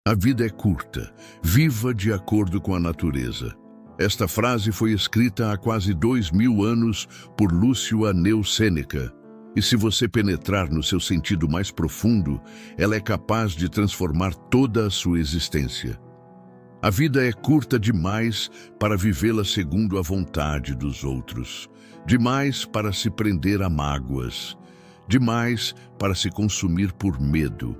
A vida é curta, viva de acordo com a natureza. Esta frase foi escrita há quase 2000 anos por Lúcio Aneu Sêneca. E se você penetrar no seu sentido mais profundo, ela é capaz de transformar toda a sua existência. A vida é curta demais para vivê-la segundo a vontade dos outros, demais para se prender a mágoas, demais para se consumir por medo,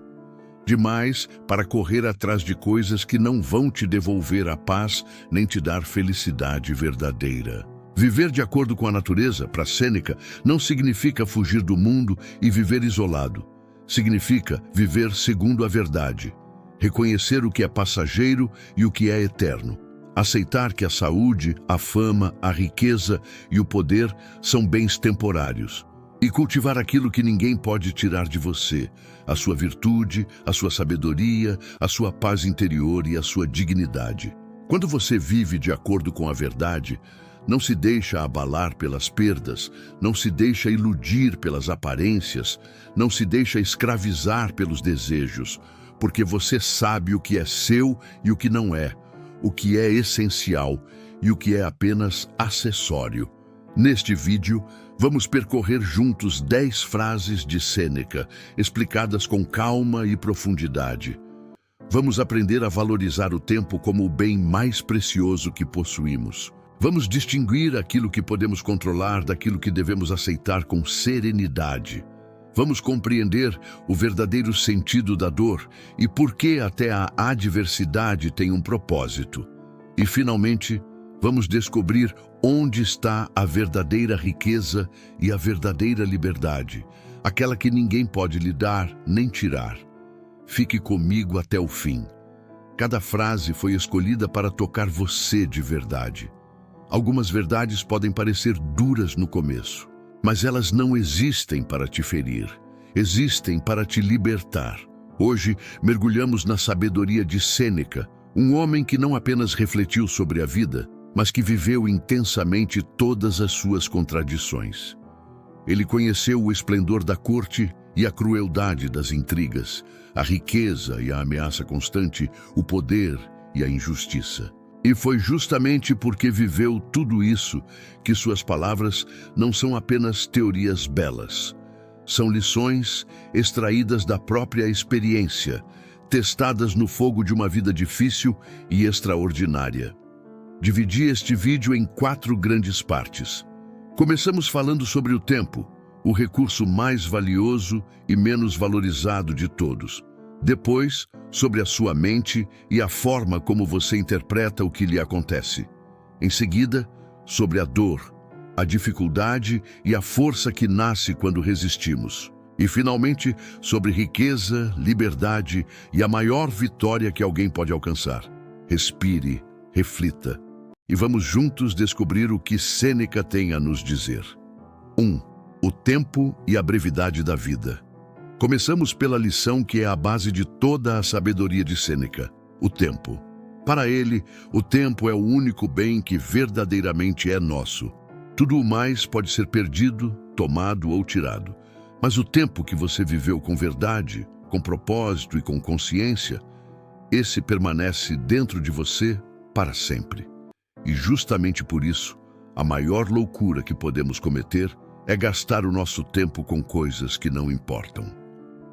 demais para correr atrás de coisas que não vão te devolver a paz nem te dar felicidade verdadeira. Viver de acordo com a natureza, para Sêneca, não significa fugir do mundo e viver isolado. Significa viver segundo a verdade, reconhecer o que é passageiro e o que é eterno, aceitar que a saúde, a fama, a riqueza e o poder são bens temporários, e cultivar aquilo que ninguém pode tirar de você, a sua virtude, a sua sabedoria, a sua paz interior e a sua dignidade. Quando você vive de acordo com a verdade, não se deixa abalar pelas perdas, não se deixa iludir pelas aparências, não se deixa escravizar pelos desejos, porque você sabe o que é seu e o que não é, o que é essencial e o que é apenas acessório. Neste vídeo, vamos percorrer juntos 10 frases de Sêneca, explicadas com calma e profundidade. Vamos aprender a valorizar o tempo como o bem mais precioso que possuímos. Vamos distinguir aquilo que podemos controlar daquilo que devemos aceitar com serenidade. Vamos compreender o verdadeiro sentido da dor e por que até a adversidade tem um propósito. E, finalmente, vamos descobrir onde está a verdadeira riqueza e a verdadeira liberdade, aquela que ninguém pode lhe dar nem tirar. Fique comigo até o fim. Cada frase foi escolhida para tocar você de verdade. Algumas verdades podem parecer duras no começo, mas elas não existem para te ferir, existem para te libertar. Hoje, mergulhamos na sabedoria de Sêneca, um homem que não apenas refletiu sobre a vida, mas que viveu intensamente todas as suas contradições. Ele conheceu o esplendor da corte e a crueldade das intrigas, a riqueza e a ameaça constante, o poder e a injustiça. E foi justamente porque viveu tudo isso que suas palavras não são apenas teorias belas. São lições extraídas da própria experiência, testadas no fogo de uma vida difícil e extraordinária. Dividi este vídeo em 4 grandes partes. Começamos falando sobre o tempo, o recurso mais valioso e menos valorizado de todos. Depois, sobre a sua mente e a forma como você interpreta o que lhe acontece. Em seguida, sobre a dor, a dificuldade e a força que nasce quando resistimos. E, finalmente, sobre riqueza, liberdade e a maior vitória que alguém pode alcançar. Respire, reflita. E vamos juntos descobrir o que Sêneca tem a nos dizer. 1. O tempo e a brevidade da vida. Começamos pela lição que é a base de toda a sabedoria de Sêneca, o tempo. Para ele, o tempo é o único bem que verdadeiramente é nosso. Tudo o mais pode ser perdido, tomado ou tirado. Mas o tempo que você viveu com verdade, com propósito e com consciência, esse permanece dentro de você para sempre. E justamente por isso, a maior loucura que podemos cometer é gastar o nosso tempo com coisas que não importam.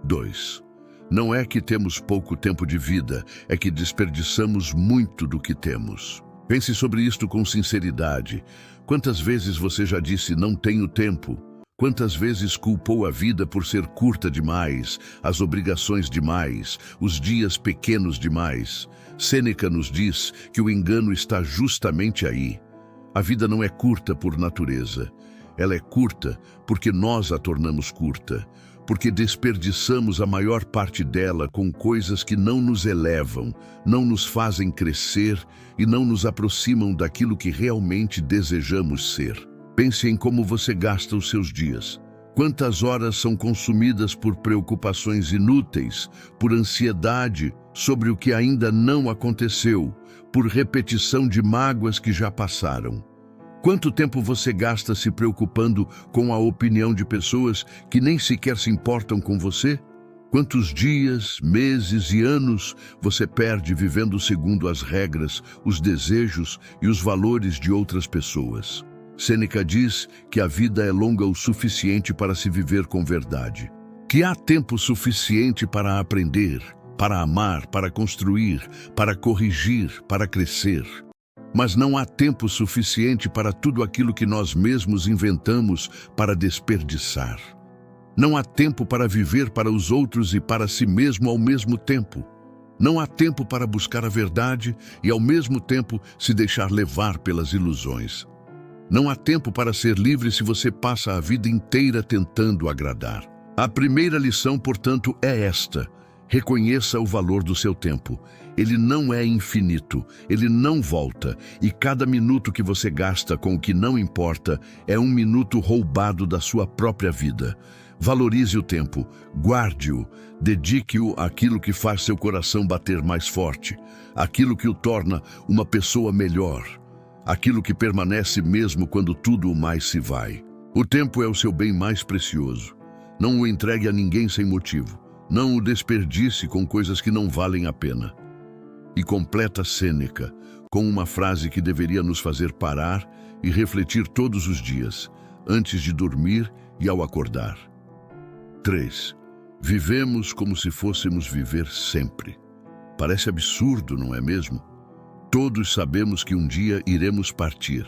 2. Não é que temos pouco tempo de vida, é que desperdiçamos muito do que temos. Pense sobre isto com sinceridade. Quantas vezes você já disse não tenho tempo? Quantas vezes culpou a vida por ser curta demais, as obrigações demais, os dias pequenos demais? Sêneca nos diz que o engano está justamente aí. A vida não é curta por natureza. Ela é curta porque nós a tornamos curta, porque desperdiçamos a maior parte dela com coisas que não nos elevam, não nos fazem crescer e não nos aproximam daquilo que realmente desejamos ser. Pense em como você gasta os seus dias. Quantas horas são consumidas por preocupações inúteis, por ansiedade sobre o que ainda não aconteceu, por repetição de mágoas que já passaram. Quanto tempo você gasta se preocupando com a opinião de pessoas que nem sequer se importam com você? Quantos dias, meses e anos você perde vivendo segundo as regras, os desejos e os valores de outras pessoas? Sêneca diz que a vida é longa o suficiente para se viver com verdade, que há tempo suficiente para aprender, para amar, para construir, para corrigir, para crescer. Mas não há tempo suficiente para tudo aquilo que nós mesmos inventamos para desperdiçar. Não há tempo para viver para os outros e para si mesmo ao mesmo tempo. Não há tempo para buscar a verdade e, ao mesmo tempo, se deixar levar pelas ilusões. Não há tempo para ser livre se você passa a vida inteira tentando agradar. A primeira lição, portanto, é esta: reconheça o valor do seu tempo. Ele não é infinito, ele não volta, e cada minuto que você gasta com o que não importa é um minuto roubado da sua própria vida. Valorize o tempo, guarde-o, dedique-o àquilo que faz seu coração bater mais forte, àquilo que o torna uma pessoa melhor, aquilo que permanece mesmo quando tudo o mais se vai. O tempo é o seu bem mais precioso. Não o entregue a ninguém sem motivo. Não o desperdice com coisas que não valem a pena. E completa Sêneca com uma frase que deveria nos fazer parar e refletir todos os dias, antes de dormir e ao acordar. 3. Vivemos como se fôssemos viver sempre. Parece absurdo, não é mesmo? Todos sabemos que um dia iremos partir.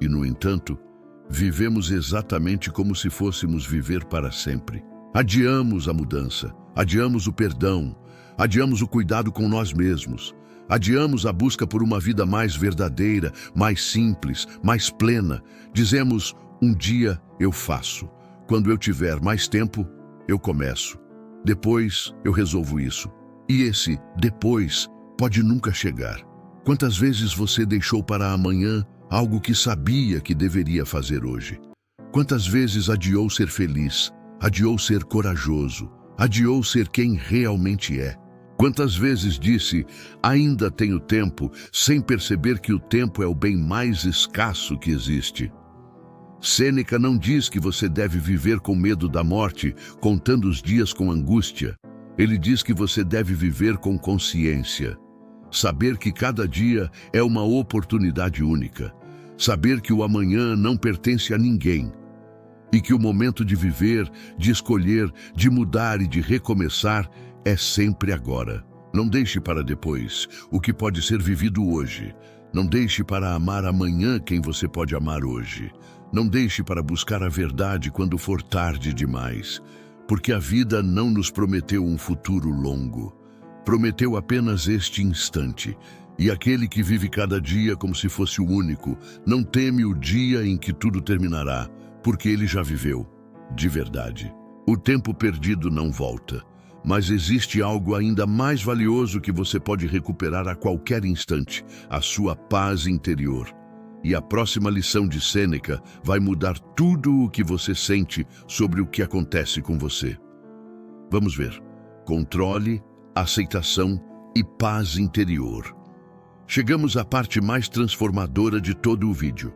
E, no entanto, vivemos exatamente como se fôssemos viver para sempre. Adiamos a mudança, adiamos o perdão, adiamos o cuidado com nós mesmos, adiamos a busca por uma vida mais verdadeira, mais simples, mais plena. Dizemos, um dia eu faço. Quando eu tiver mais tempo, eu começo. Depois eu resolvo isso. E esse depois pode nunca chegar. Quantas vezes você deixou para amanhã algo que sabia que deveria fazer hoje? Quantas vezes adiou ser feliz, adiou ser corajoso, adiou ser quem realmente é? Quantas vezes disse, ainda tenho tempo, sem perceber que o tempo é o bem mais escasso que existe? Sêneca não diz que você deve viver com medo da morte, contando os dias com angústia. Ele diz que você deve viver com consciência. Saber que cada dia é uma oportunidade única. Saber que o amanhã não pertence a ninguém. E que o momento de viver, de escolher, de mudar e de recomeçar é sempre agora. Não deixe para depois o que pode ser vivido hoje. Não deixe para amar amanhã quem você pode amar hoje. Não deixe para buscar a verdade quando for tarde demais, porque a vida não nos prometeu um futuro longo. Prometeu apenas este instante, e aquele que vive cada dia como se fosse o único, não teme o dia em que tudo terminará, porque ele já viveu, de verdade. O tempo perdido não volta, mas existe algo ainda mais valioso que você pode recuperar a qualquer instante, a sua paz interior. E a próxima lição de Sêneca vai mudar tudo o que você sente sobre o que acontece com você. Vamos ver. Controle, aceitação e paz interior. Chegamos à parte mais transformadora de todo o vídeo.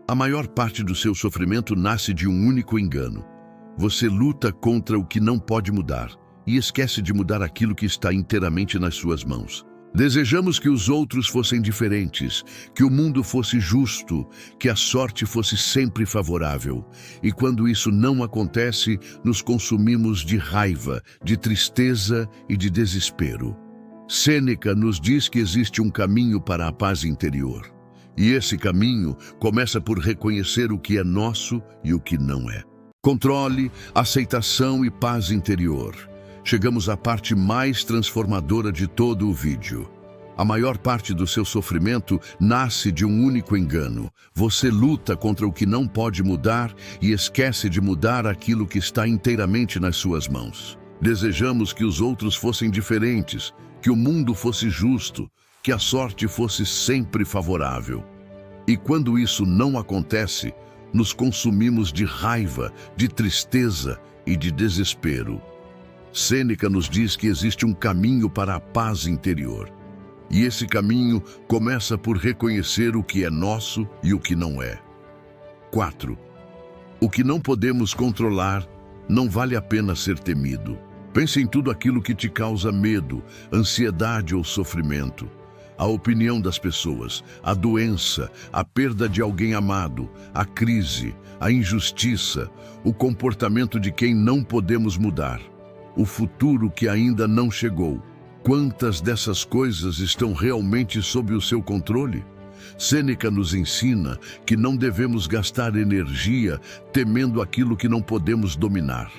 A maior parte do seu sofrimento nasce de um único engano. Você luta contra o que não pode mudar e esquece de mudar aquilo que está inteiramente nas suas mãos. Desejamos que os outros fossem diferentes, que o mundo fosse justo, que a sorte fosse sempre favorável. E quando isso não acontece, nos consumimos de raiva, de tristeza e de desespero. Sêneca nos diz que existe um caminho para a paz interior. E esse caminho começa por reconhecer o que é nosso e o que não é. Controle, aceitação e paz interior. Chegamos à parte mais transformadora de todo o vídeo. A maior parte do seu sofrimento nasce de um único engano. Você luta contra o que não pode mudar e esquece de mudar aquilo que está inteiramente nas suas mãos. Desejamos que os outros fossem diferentes, que o mundo fosse justo, que a sorte fosse sempre favorável. E quando isso não acontece, nos consumimos de raiva, de tristeza e de desespero. Sêneca nos diz que existe um caminho para a paz interior. E esse caminho começa por reconhecer o que é nosso e o que não é. 4. O que não podemos controlar não vale a pena ser temido. Pense em tudo aquilo que te causa medo, ansiedade ou sofrimento. A opinião das pessoas, a doença, a perda de alguém amado, a crise, a injustiça, o comportamento de quem não podemos mudar, o futuro que ainda não chegou. Quantas dessas coisas estão realmente sob o seu controle? Sêneca nos ensina que não devemos gastar energia temendo aquilo que não podemos dominar,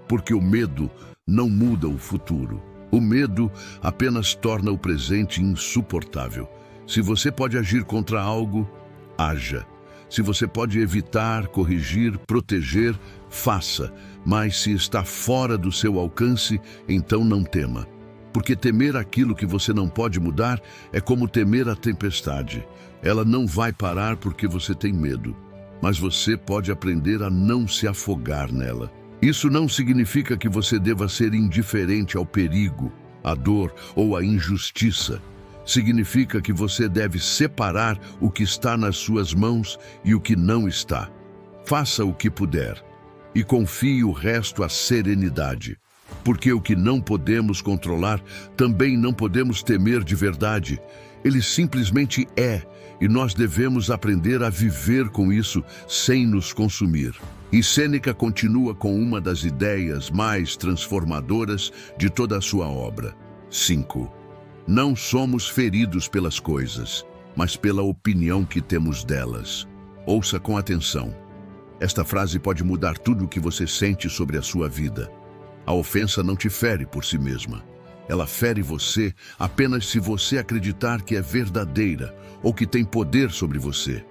porque o medo não muda o futuro. O medo apenas torna o presente insuportável. Se você pode agir contra algo, haja. Se você pode evitar, corrigir, proteger, faça. Mas se está fora do seu alcance, então não tema. Porque temer aquilo que você não pode mudar é como temer a tempestade. Ela não vai parar porque você tem medo, mas você pode aprender a não se afogar nela. Isso não significa que você deva ser indiferente ao perigo, à dor ou à injustiça. Significa que você deve separar o que está nas suas mãos e o que não está. Faça o que puder e confie o resto à serenidade. Porque o que não podemos controlar, também não podemos temer de verdade. Ele simplesmente é, e nós devemos aprender a viver com isso sem nos consumir. E Sêneca continua com uma das ideias mais transformadoras de toda a sua obra. 5. Não somos feridos pelas coisas, mas pela opinião que temos delas. Ouça com atenção. Esta frase pode mudar tudo o que você sente sobre a sua vida. A ofensa não te fere por si mesma. Ela fere você apenas se você acreditar que é verdadeira ou que tem poder sobre você.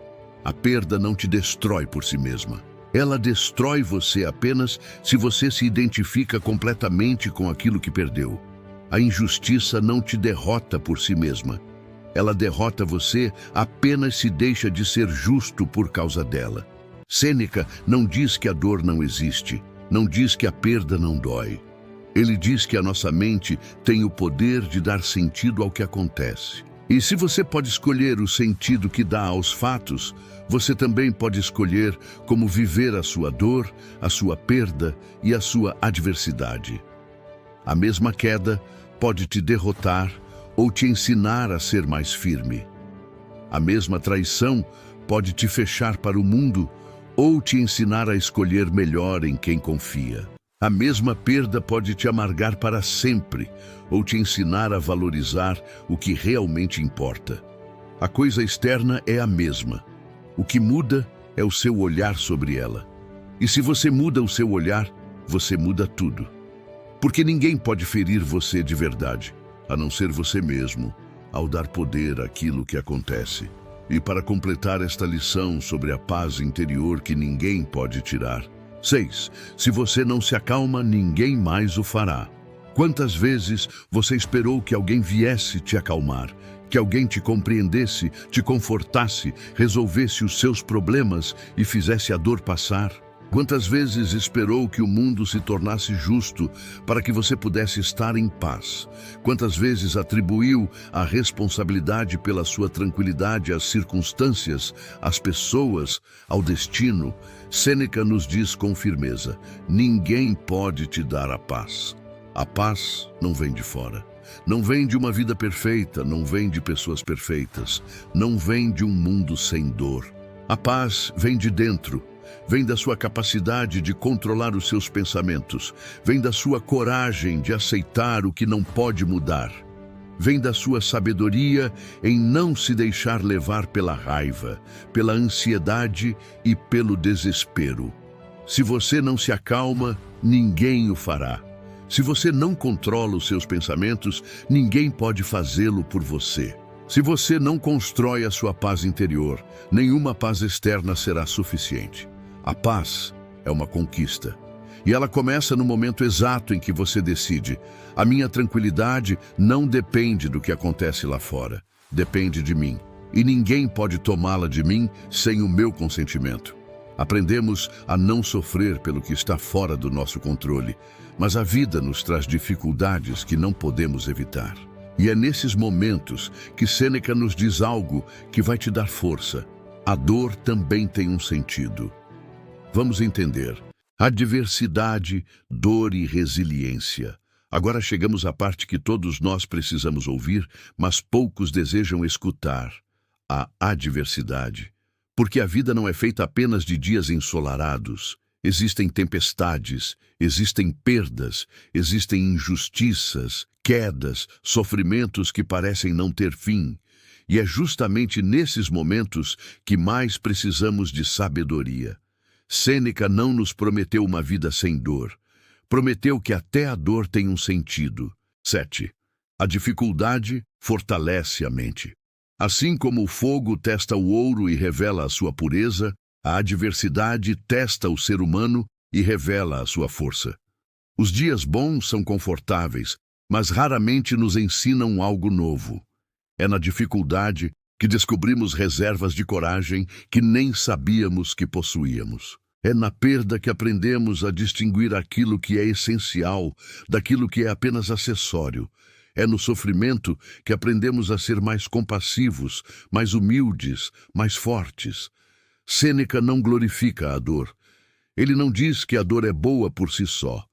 A perda não te destrói por si mesma. Ela destrói você apenas se você se identifica completamente com aquilo que perdeu. A injustiça não te derrota por si mesma. Ela derrota você apenas se deixa de ser justo por causa dela. Sêneca não diz que a dor não existe, não diz que a perda não dói. Ele diz que a nossa mente tem o poder de dar sentido ao que acontece. E se você pode escolher o sentido que dá aos fatos, você também pode escolher como viver a sua dor, a sua perda e a sua adversidade. A mesma queda pode te derrotar ou te ensinar a ser mais firme. A mesma traição pode te fechar para o mundo ou te ensinar a escolher melhor em quem confia. A mesma perda pode te amargar para sempre ou te ensinar a valorizar o que realmente importa. A coisa externa é a mesma. O que muda é o seu olhar sobre ela. E se você muda o seu olhar, você muda tudo. Porque ninguém pode ferir você de verdade, a não ser você mesmo, ao dar poder àquilo que acontece. E para completar esta lição sobre a paz interior que ninguém pode tirar, 6. Se você não se acalma, ninguém mais o fará. Quantas vezes você esperou que alguém viesse te acalmar, que alguém te compreendesse, te confortasse, resolvesse os seus problemas e fizesse a dor passar? Quantas vezes esperou que o mundo se tornasse justo para que você pudesse estar em paz? Quantas vezes atribuiu a responsabilidade pela sua tranquilidade às circunstâncias, às pessoas, ao destino? Sêneca nos diz com firmeza: ninguém pode te dar a paz. A paz não vem de fora. Não vem de uma vida perfeita, não vem de pessoas perfeitas, não vem de um mundo sem dor. A paz vem de dentro. Vem da sua capacidade de controlar os seus pensamentos. Vem da sua coragem de aceitar o que não pode mudar. Vem da sua sabedoria em não se deixar levar pela raiva, pela ansiedade e pelo desespero. Se você não se acalma, ninguém o fará. Se você não controla os seus pensamentos, ninguém pode fazê-lo por você. Se você não constrói a sua paz interior, nenhuma paz externa será suficiente. A paz é uma conquista. E ela começa no momento exato em que você decide: a minha tranquilidade não depende do que acontece lá fora, depende de mim. E ninguém pode tomá-la de mim sem o meu consentimento. Aprendemos a não sofrer pelo que está fora do nosso controle, mas a vida nos traz dificuldades que não podemos evitar. E é nesses momentos que Sêneca nos diz algo que vai te dar força. A dor também tem um sentido. Vamos entender. Adversidade, dor e resiliência. Agora chegamos à parte que todos nós precisamos ouvir, mas poucos desejam escutar: a adversidade. Porque a vida não é feita apenas de dias ensolarados. Existem tempestades, existem perdas, existem injustiças, quedas, sofrimentos que parecem não ter fim. E é justamente nesses momentos que mais precisamos de sabedoria. Sêneca não nos prometeu uma vida sem dor. Prometeu que até a dor tem um sentido. 7. A dificuldade fortalece a mente. Assim como o fogo testa o ouro e revela a sua pureza, a adversidade testa o ser humano e revela a sua força. Os dias bons são confortáveis, mas raramente nos ensinam algo novo. É na dificuldade que descobrimos reservas de coragem que nem sabíamos que possuíamos. É na perda que aprendemos a distinguir aquilo que é essencial daquilo que é apenas acessório. É no sofrimento que aprendemos a ser mais compassivos, mais humildes, mais fortes. Sêneca não glorifica a dor. Ele não diz que a dor é boa por si só.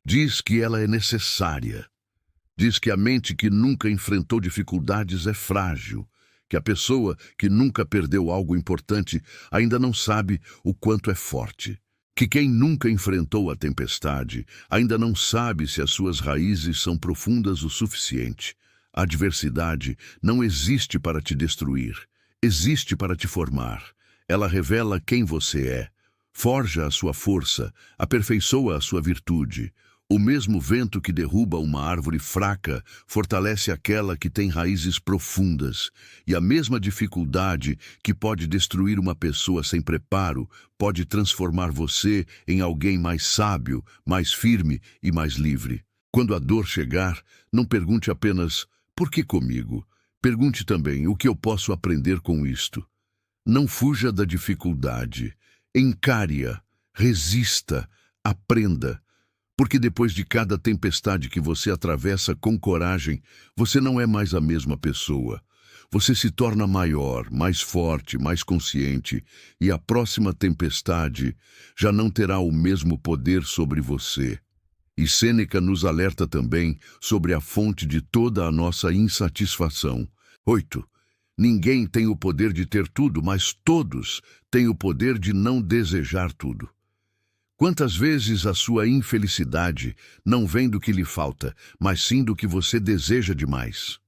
Diz que ela é necessária. Diz que a mente que nunca enfrentou dificuldades é frágil, que a pessoa que nunca perdeu algo importante ainda não sabe o quanto é forte, que quem nunca enfrentou a tempestade ainda não sabe se as suas raízes são profundas o suficiente. A adversidade não existe para te destruir, existe para te formar. Ela revela quem você é, forja a sua força, aperfeiçoa a sua virtude. O mesmo vento que derruba uma árvore fraca fortalece aquela que tem raízes profundas, e a mesma dificuldade que pode destruir uma pessoa sem preparo pode transformar você em alguém mais sábio, mais firme e mais livre. Quando a dor chegar, não pergunte apenas "por que comigo?". Pergunte também o que eu posso aprender com isto. Não fuja da dificuldade, encare-a, resista, aprenda. Porque depois de cada tempestade que você atravessa com coragem, você não é mais a mesma pessoa. Você se torna maior, mais forte, mais consciente, e a próxima tempestade já não terá o mesmo poder sobre você. E Sêneca nos alerta também sobre a fonte de toda a nossa insatisfação. 8. Ninguém tem o poder de ter tudo, mas todos têm o poder de não desejar tudo. Quantas vezes a sua infelicidade não vem do que lhe falta, mas sim do que você deseja demais?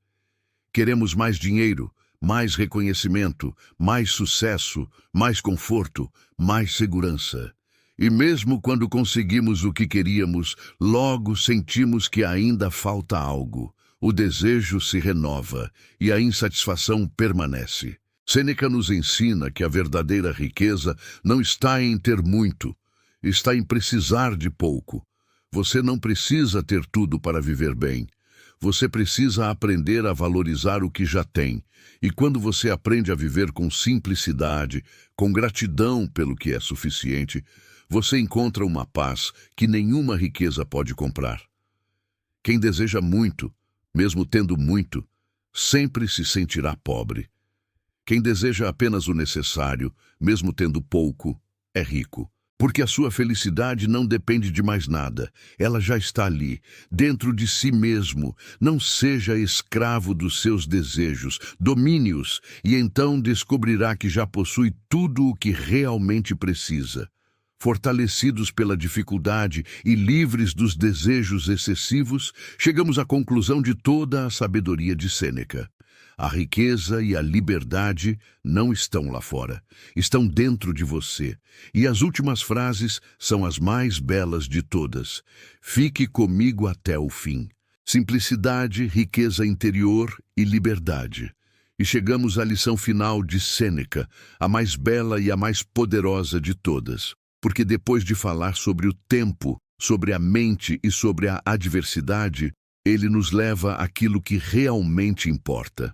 Queremos mais dinheiro, mais reconhecimento, mais sucesso, mais conforto, mais segurança. E mesmo quando conseguimos o que queríamos, logo sentimos que ainda falta algo. O desejo se renova e a insatisfação permanece. Sêneca nos ensina que a verdadeira riqueza não está em ter muito, está em precisar de pouco. Você não precisa ter tudo para viver bem. Você precisa aprender a valorizar o que já tem. E quando você aprende a viver com simplicidade, com gratidão pelo que é suficiente, você encontra uma paz que nenhuma riqueza pode comprar. Quem deseja muito, mesmo tendo muito, sempre se sentirá pobre. Quem deseja apenas o necessário, mesmo tendo pouco, é rico. Porque a sua felicidade não depende de mais nada. Ela já está ali, dentro de si mesmo. Não seja escravo dos seus desejos. Domine-os, e então descobrirá que já possui tudo o que realmente precisa. Fortalecidos pela dificuldade e livres dos desejos excessivos, chegamos à conclusão de toda a sabedoria de Sêneca. A riqueza e a liberdade não estão lá fora, estão dentro de você. E as últimas frases são as mais belas de todas. Fique comigo até o fim. Simplicidade, riqueza interior e liberdade. E chegamos à lição final de Sêneca, a mais bela e a mais poderosa de todas. Porque depois de falar sobre o tempo, sobre a mente e sobre a adversidade, ele nos leva àquilo que realmente importa.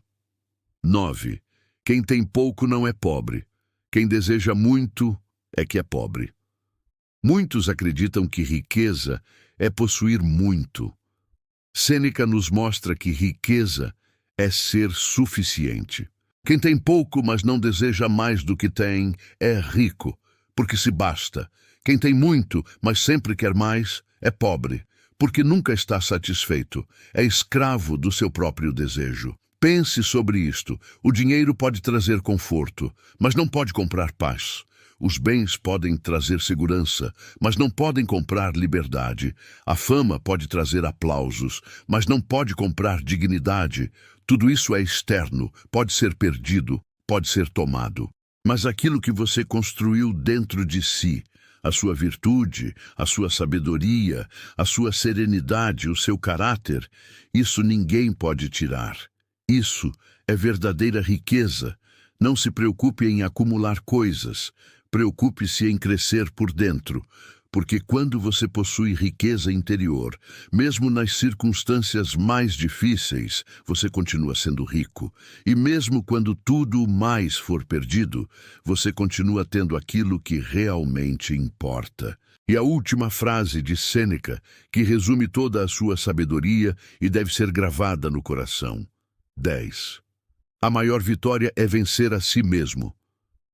9. Quem tem pouco não é pobre. Quem deseja muito é que é pobre. Muitos acreditam que riqueza é possuir muito. Sêneca nos mostra que riqueza é ser suficiente. Quem tem pouco, mas não deseja mais do que tem, é rico, porque se basta. Quem tem muito, mas sempre quer mais, é pobre, porque nunca está satisfeito, é escravo do seu próprio desejo. Pense sobre isto. O dinheiro pode trazer conforto, mas não pode comprar paz. Os bens podem trazer segurança, mas não podem comprar liberdade. A fama pode trazer aplausos, mas não pode comprar dignidade. Tudo isso é externo, pode ser perdido, pode ser tomado. Mas aquilo que você construiu dentro de si, a sua virtude, a sua sabedoria, a sua serenidade, o seu caráter, isso ninguém pode tirar. Isso é verdadeira riqueza. Não se preocupe em acumular coisas. Preocupe-se em crescer por dentro, porque quando você possui riqueza interior, mesmo nas circunstâncias mais difíceis, você continua sendo rico. E mesmo quando tudo mais for perdido, você continua tendo aquilo que realmente importa. E a última frase de Sêneca, que resume toda a sua sabedoria e deve ser gravada no coração. 10. A maior vitória é vencer a si mesmo.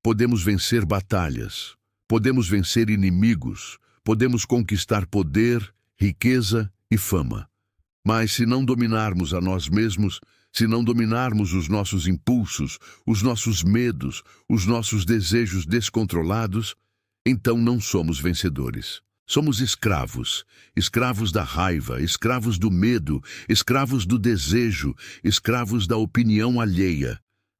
Podemos vencer batalhas, podemos vencer inimigos, podemos conquistar poder, riqueza e fama. Mas se não dominarmos a nós mesmos, se não dominarmos os nossos impulsos, os nossos medos, os nossos desejos descontrolados, então não somos vencedores. Somos escravos, escravos da raiva, escravos do medo, escravos do desejo, escravos da opinião alheia.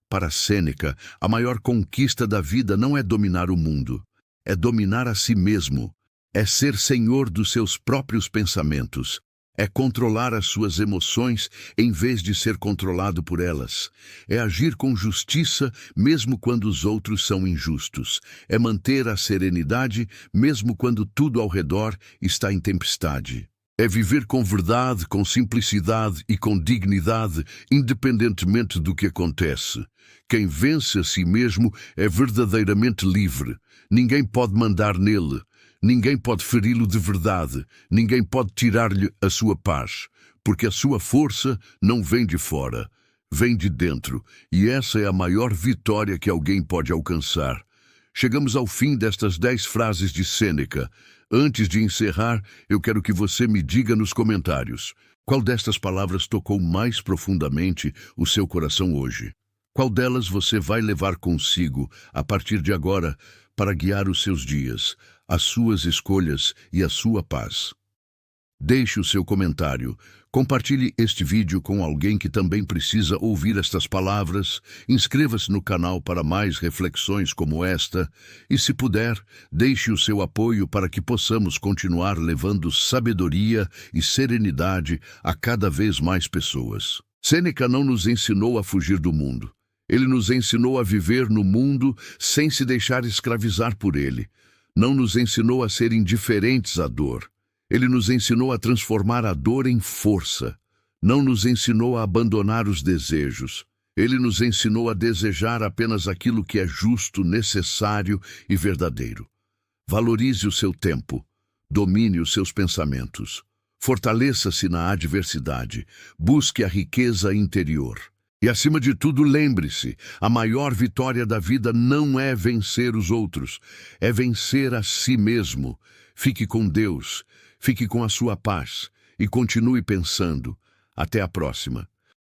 Para Sêneca, a maior conquista da vida não é dominar o mundo, é dominar a si mesmo, é ser senhor dos seus próprios pensamentos, é controlar as suas emoções em vez de ser controlado por elas, é agir com justiça mesmo quando os outros são injustos, é manter a serenidade mesmo quando tudo ao redor está em tempestade. É viver com verdade, com simplicidade e com dignidade, independentemente do que acontece. Quem vence a si mesmo é verdadeiramente livre. Ninguém pode mandar nele. Ninguém pode feri-lo de verdade. Ninguém pode tirar-lhe a sua paz. Porque a sua força não vem de fora, vem de dentro. E essa é a maior vitória que alguém pode alcançar. Chegamos ao fim destas 10 frases de Sêneca. Antes de encerrar, eu quero que você me diga nos comentários qual destas palavras tocou mais profundamente o seu coração hoje. Qual delas você vai levar consigo, a partir de agora, para guiar os seus dias, as suas escolhas e a sua paz? Deixe o seu comentário. Compartilhe este vídeo com alguém que também precisa ouvir estas palavras. Inscreva-se no canal para mais reflexões como esta. E, se puder, deixe o seu apoio para que possamos continuar levando sabedoria e serenidade a cada vez mais pessoas. Sêneca não nos ensinou a fugir do mundo. Ele nos ensinou a viver no mundo sem se deixar escravizar por ele. Não nos ensinou a ser indiferentes à dor. Ele nos ensinou a transformar a dor em força. Não nos ensinou a abandonar os desejos. Ele nos ensinou a desejar apenas aquilo que é justo, necessário e verdadeiro. Valorize o seu tempo. Domine os seus pensamentos. Fortaleça-se na adversidade. Busque a riqueza interior. E, acima de tudo, lembre-se, a maior vitória da vida não é vencer os outros, é vencer a si mesmo. Fique com Deus, fique com a sua paz e continue pensando. Até a próxima.